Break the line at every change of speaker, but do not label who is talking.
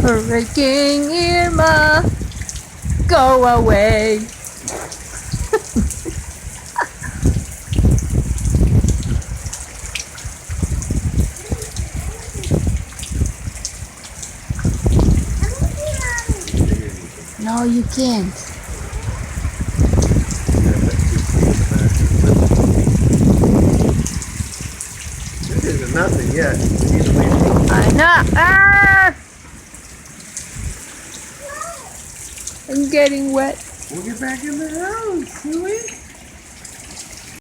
Hurricane Irma, go away. No, you can't.
This isn't nothing yet.
I know. Ah! I'm getting wet.
We'll get back in the house, Suey.